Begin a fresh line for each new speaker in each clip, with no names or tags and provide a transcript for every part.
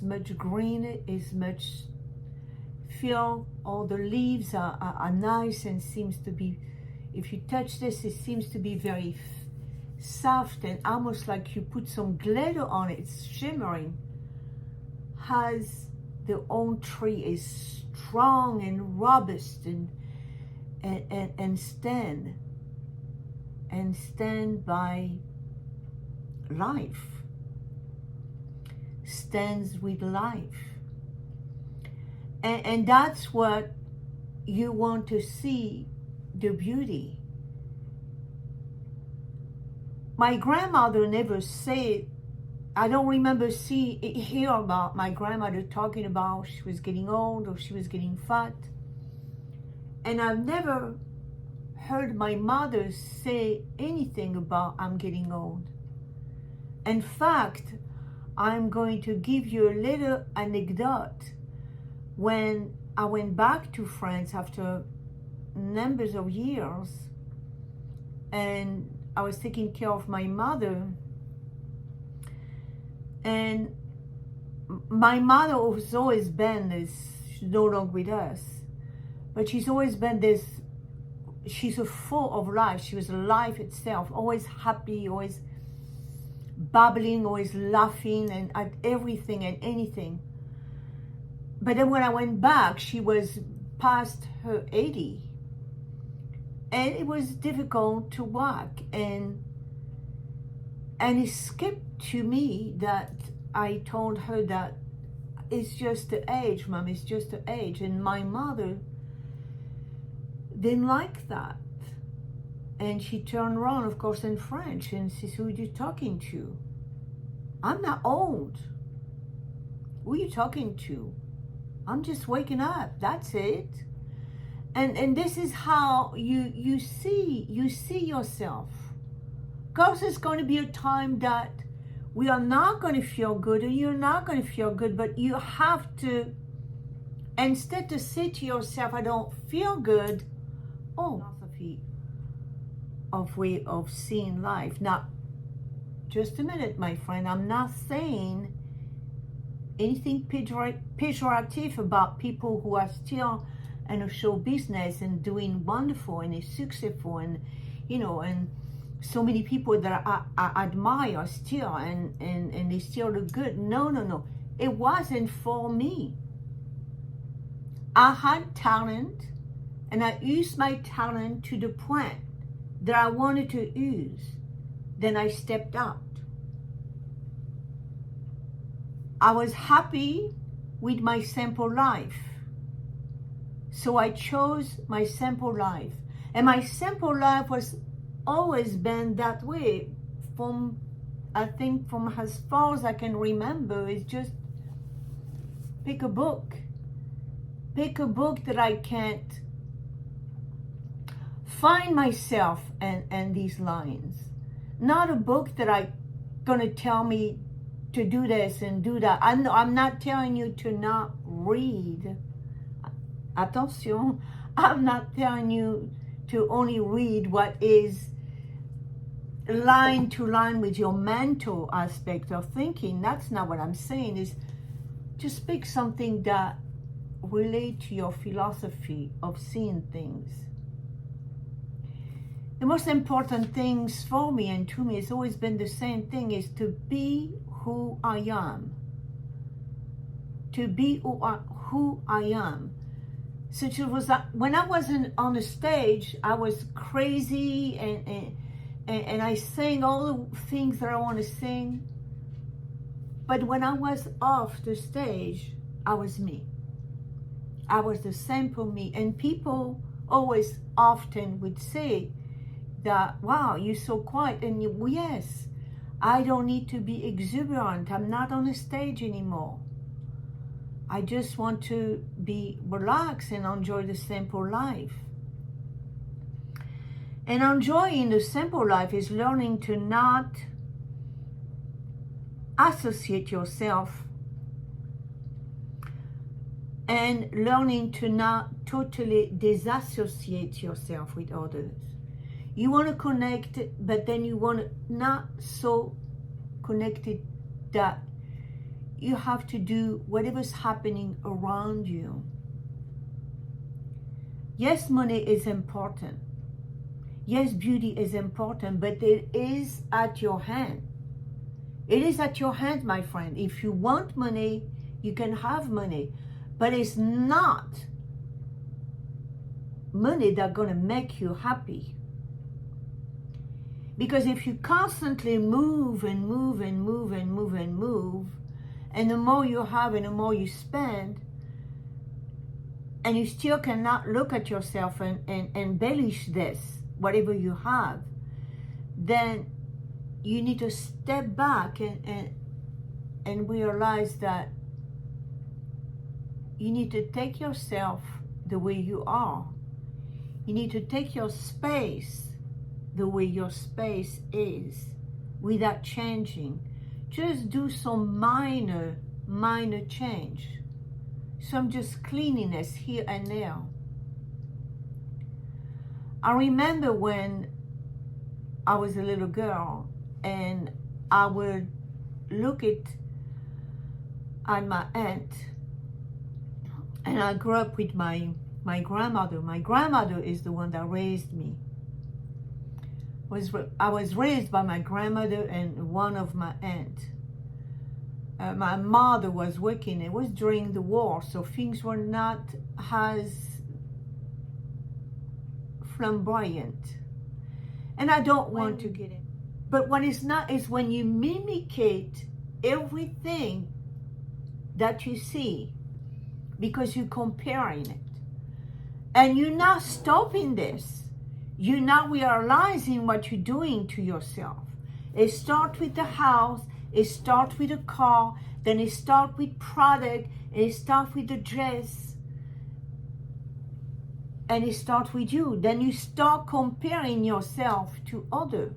much green, is much feel all the leaves are nice and seems to be, if you touch this, it seems to be very soft and almost like you put some glitter on it. It's shimmering. Has the old tree is strong and robust and stand by life, stands with life. And that's what you want to see, the beauty. My grandmother never said, I don't remember hear about my grandmother talking about she was getting old or she was getting fat. And I've never heard my mother say anything about I'm getting old. In fact, I'm going to give you a little anecdote. When I went back to France after numbers of years and I was taking care of my mother, and my mother has always been this, she's no longer with us, but she's always been this, she's full of life. She was life itself, always happy, always babbling, always laughing and at everything and anything. But then when I went back, she was past her 80. And it was difficult to walk. And it skipped to me that I told her that it's just the age, Mom, it's just the age. And my mother didn't like that. And she turned around, of course, in French, and she said, who are you talking to? I'm not old. Who are you talking to? I'm just waking up, that's it. And this is how you see yourself. Of course, there's going to be a time that we are not going to feel good, or you're not going to feel good, but you have to, instead to say to yourself, I don't feel good, philosophy of way of seeing life. Now, just a minute, my friend, I'm not saying anything pejorative about people who are still in a show business and doing wonderful and is successful, and and so many people that I admire still and they still look good. No. It wasn't for me. I had talent and I used my talent to the point that I wanted to use. Then I stepped out. I was happy with my simple life. So I chose my simple life. And my simple life was always been that way from, I think, from as far as I can remember. It's just pick a book. Pick a book that I can't find myself in these lines. Not a book that I gonna tell me to do this and do that. I'm not telling you to not read. Attention, I'm not telling you to only read what is line to line with your mental aspect of thinking. That's not what I'm saying. Is just pick something that relate to your philosophy of seeing things. The most important things for me and to me has always been the same thing, is to be who I am. To be who I am. So it was when I wasn't on the stage, I was crazy and I sang all the things that I want to sing. But when I was off the stage, I was me. I was the simple me. And people always often would say that, wow, you're so quiet. And yes, I don't need to be exuberant. I'm not on the stage anymore. I just want to be relaxed and enjoy the simple life. And enjoying the simple life is learning to not associate yourself and learning to not totally disassociate yourself with others. You want to connect, but then you want to not so connected that you have to do whatever's happening around you. Yes, money is important. Yes, beauty is important, but it is at your hand. It is at your hand, my friend. If you want money, you can have money, but it's not money that's going to make you happy. Because if you constantly move and move and move and move and move, and the more you have and the more you spend, and you still cannot look at yourself and embellish this, whatever you have, then you need to step back and realize that you need to take yourself the way you are. You need to take your space the way your space is without changing. Just do some minor change. Some just cleanliness here and there. I remember when I was a little girl and I would look at my aunt, and I grew up with my grandmother. My grandmother is the one that raised me. I was raised by my grandmother and one of my aunt. My mother was working. It was during the war, so things were not as flamboyant. And I don't want to get in. But what is not is when you mimicate everything that you see because you're comparing it. And you're not stopping this. You're not realizing what you're doing to yourself. It starts with the house, it starts with a car, then it starts with product, and it starts with the dress, and it starts with you. Then you start comparing yourself to others.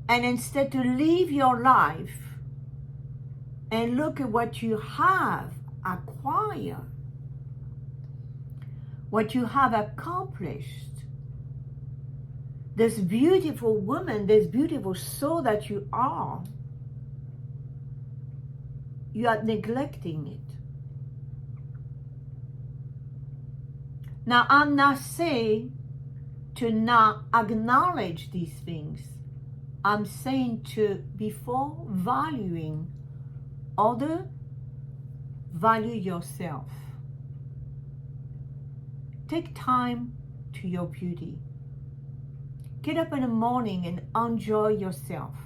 And instead to live your life and look at what you have acquired, what you have accomplished, this beautiful woman, this beautiful soul that you are neglecting it. Now, I'm not saying to not acknowledge these things. I'm saying to, before valuing other, value yourself. Take time to your beauty. Get up in the morning and enjoy yourself.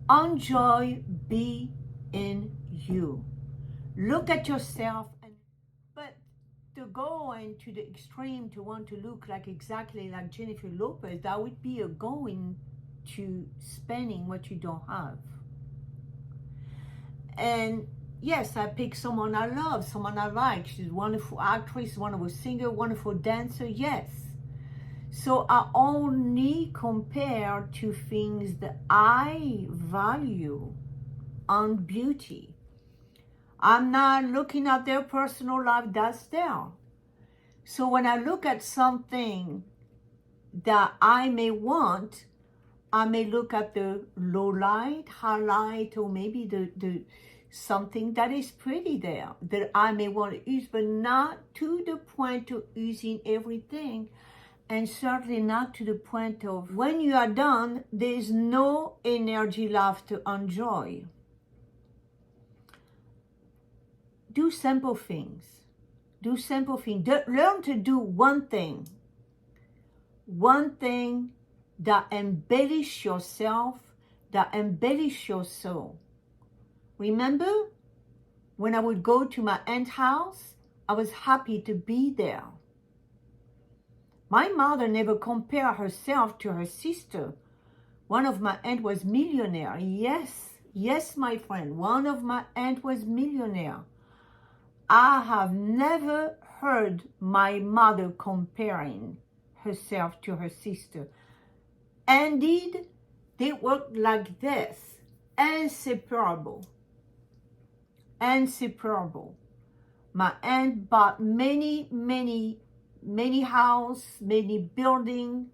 Enjoy being you. Look at yourself, but to go into the extreme to want to look like exactly like Jennifer Lopez, that would be a going to spending what you don't have. And yes, I pick someone I love, someone I like. She's a wonderful actress, wonderful singer, wonderful dancer, yes. So I only compare to things that I value on beauty. I'm not looking at their personal life, that's there. So when I look at something that I may want, I may look at the low light, highlight, or maybe the something that is pretty there that I may want to use, but not to the point of using everything. And certainly not to the point of when you are done, there is no energy left to enjoy. Do simple things. Do simple things. Learn to do one thing. One thing that embellish yourself, that embellish your soul. Remember, when I would go to my aunt's house, I was happy to be there. My mother never compared herself to her sister. One of my aunt was millionaire. Yes, my friend, one of my aunt was millionaire. I have never heard my mother comparing herself to her sister. Indeed, they worked like this, inseparable. Inseparable. My aunt bought many houses, many buildings,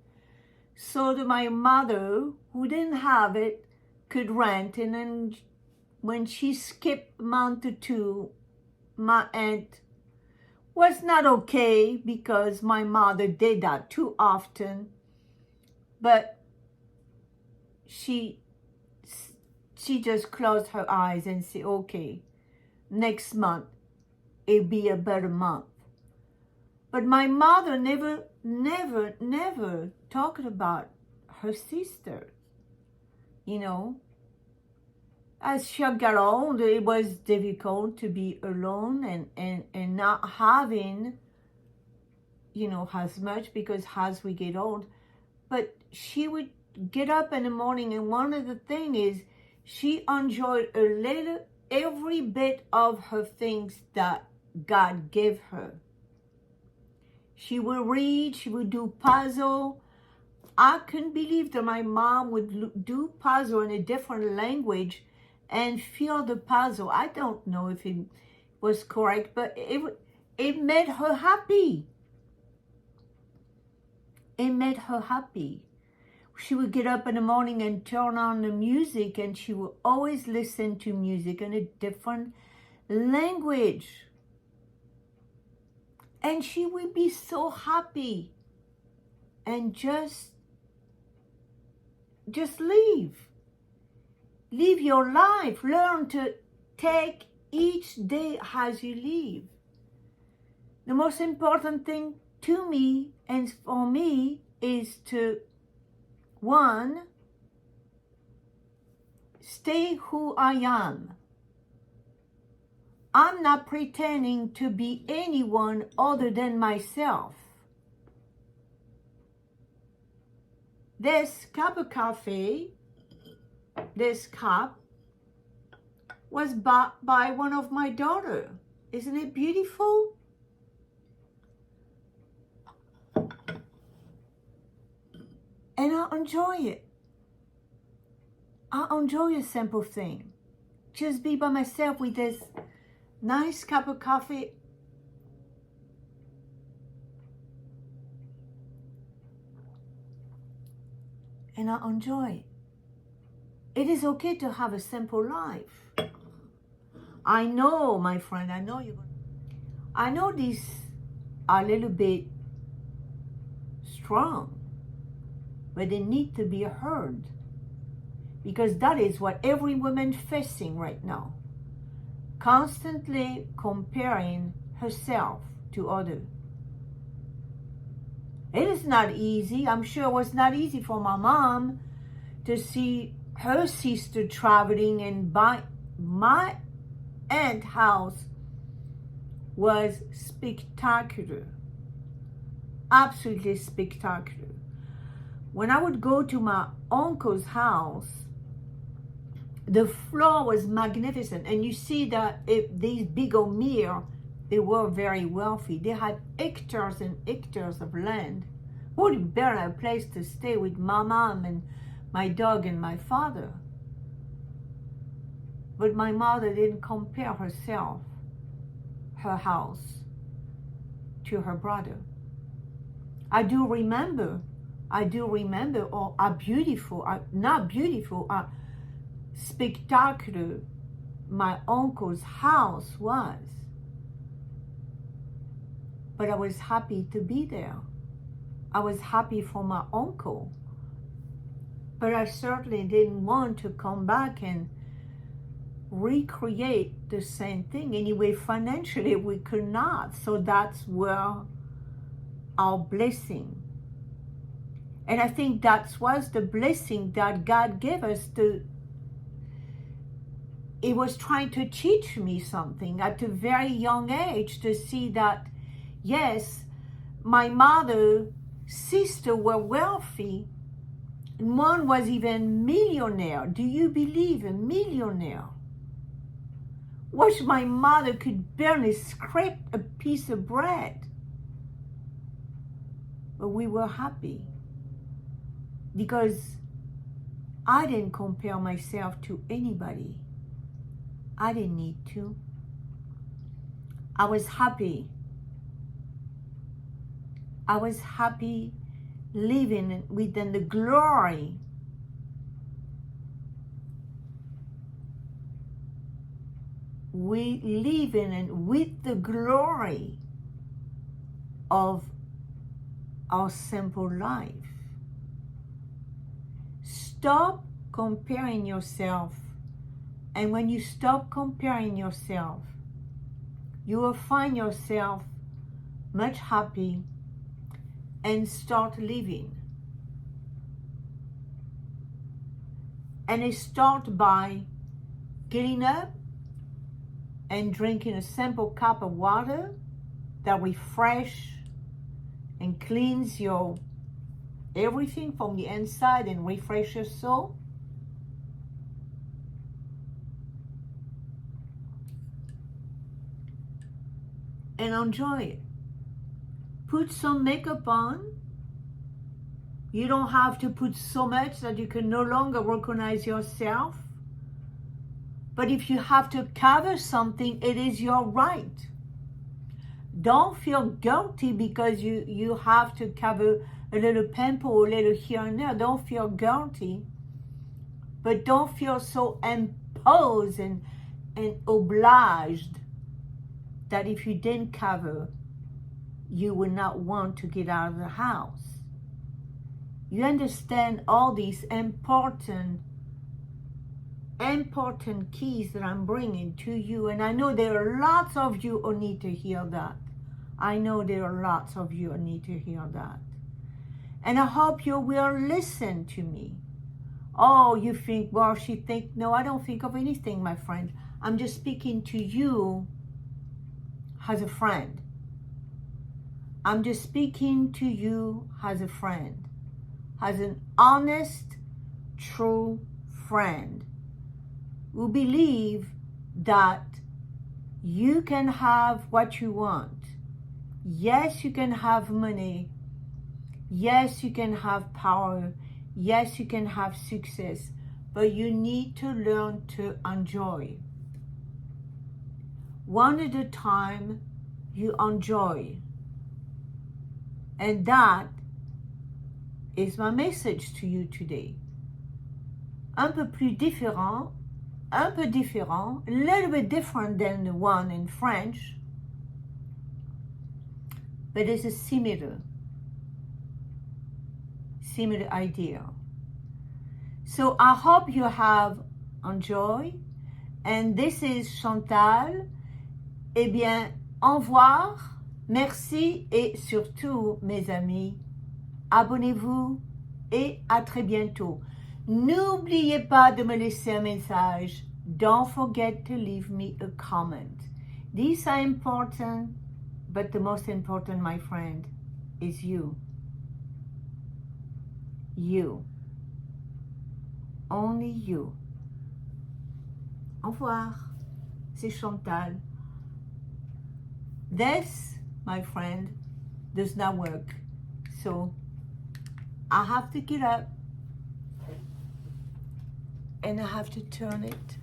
so that my mother, who didn't have it, could rent and then when she skipped month or two, my aunt was not okay because my mother did that too often. But she just closed her eyes and said, okay, next month it'll be a better month. But my mother never talked about her sister, you know. As she got older, it was difficult to be alone and not having, you know, as much, because as we get old. But she would get up in the morning, and one of the things is she enjoyed every bit of her things that God gave her. She would read, she would do puzzle. I couldn't believe that my mom would do puzzle in a different language and feel the puzzle. I don't know if it was correct, but it made her happy. It made her happy. She would get up in the morning and turn on the music, and she would always listen to music in a different language. And she would be so happy and just live. Live your life. Learn to take each day as you live. The most important thing to me and for me is to, one, stay who I am. I'm not pretending to be anyone other than myself. This cup of coffee, this cup, was bought by one of my daughters. Isn't it beautiful? And I enjoy it. I enjoy a simple thing. Just be by myself with this nice cup of coffee. And I enjoy it. It is okay to have a simple life. I know, my friend, I know these are a little bit strong, but they need to be heard, because that is what every woman facing right now. Constantly comparing herself to others. It is not easy. I'm sure it was not easy for my mom to see her sister traveling, and by my aunt's house was spectacular. Absolutely spectacular. When I would go to my uncle's house, the floor was magnificent. And you see that these big old mirror, they were very wealthy. They had hectares and hectares of land. Would better a place to stay with my mom and my dog and my father. But my mother didn't compare herself, her house, to her brother. I do remember how beautiful, not beautiful, spectacular my uncle's house was. But I was happy to be there. I was happy for my uncle. But I certainly didn't want to come back and recreate the same thing. Anyway, financially we could not. So that's where our blessing. And I think that was the blessing that God gave us to. It was trying to teach me something at a very young age, to see that, yes, my mother's sister were wealthy, and one was even millionaire. Do you believe a millionaire? Which my mother could barely scrape a piece of bread. But we were happy, because I didn't compare myself to anybody. I didn't need to. I was happy. I was happy living within the glory we live in and with the glory of our simple life. Stop comparing yourself, and when you stop comparing yourself, you will find yourself much happy and start living. And it starts by getting up and drinking a simple cup of water that refresh and cleans your everything from the inside and refresh your soul. And enjoy it. Put some makeup on. You don't have to put so much that you can no longer recognize yourself. But if you have to cover something, it is your right. Don't feel guilty because you have to cover a little pimple or a little here and there. Don't feel guilty. But don't feel so imposed and obliged that if you didn't cover, you would not want to get out of the house. You understand all these important keys that I'm bringing to you. And I know there are lots of you who need to hear that. I know there are lots of you who need to hear that. And I hope you will listen to me. Oh, you think, well, she thinks, no, I don't think of anything, my friend. I'm just speaking to you as a friend. I'm just speaking to you as a friend, as an honest, true friend who believe that you can have what you want. Yes, you can have money. Yes, you can have power. Yes, you can have success, but you need to learn to enjoy. One at a time, you enjoy. And that is my message to you today. Un peu différent, a little bit different than the one in French, but it's a similar idea. So I hope you have enjoyed. And this is Chantal. Eh bien, au revoir. Merci et surtout, mes amis, abonnez-vous et à très bientôt. N'oubliez pas de me laisser un message. Don't forget to leave me a comment. These are important, but the most important, my friend, is you. You. Only you. Au revoir. C'est Chantal. This, my friend, does not work. So I have to get up and I have to turn it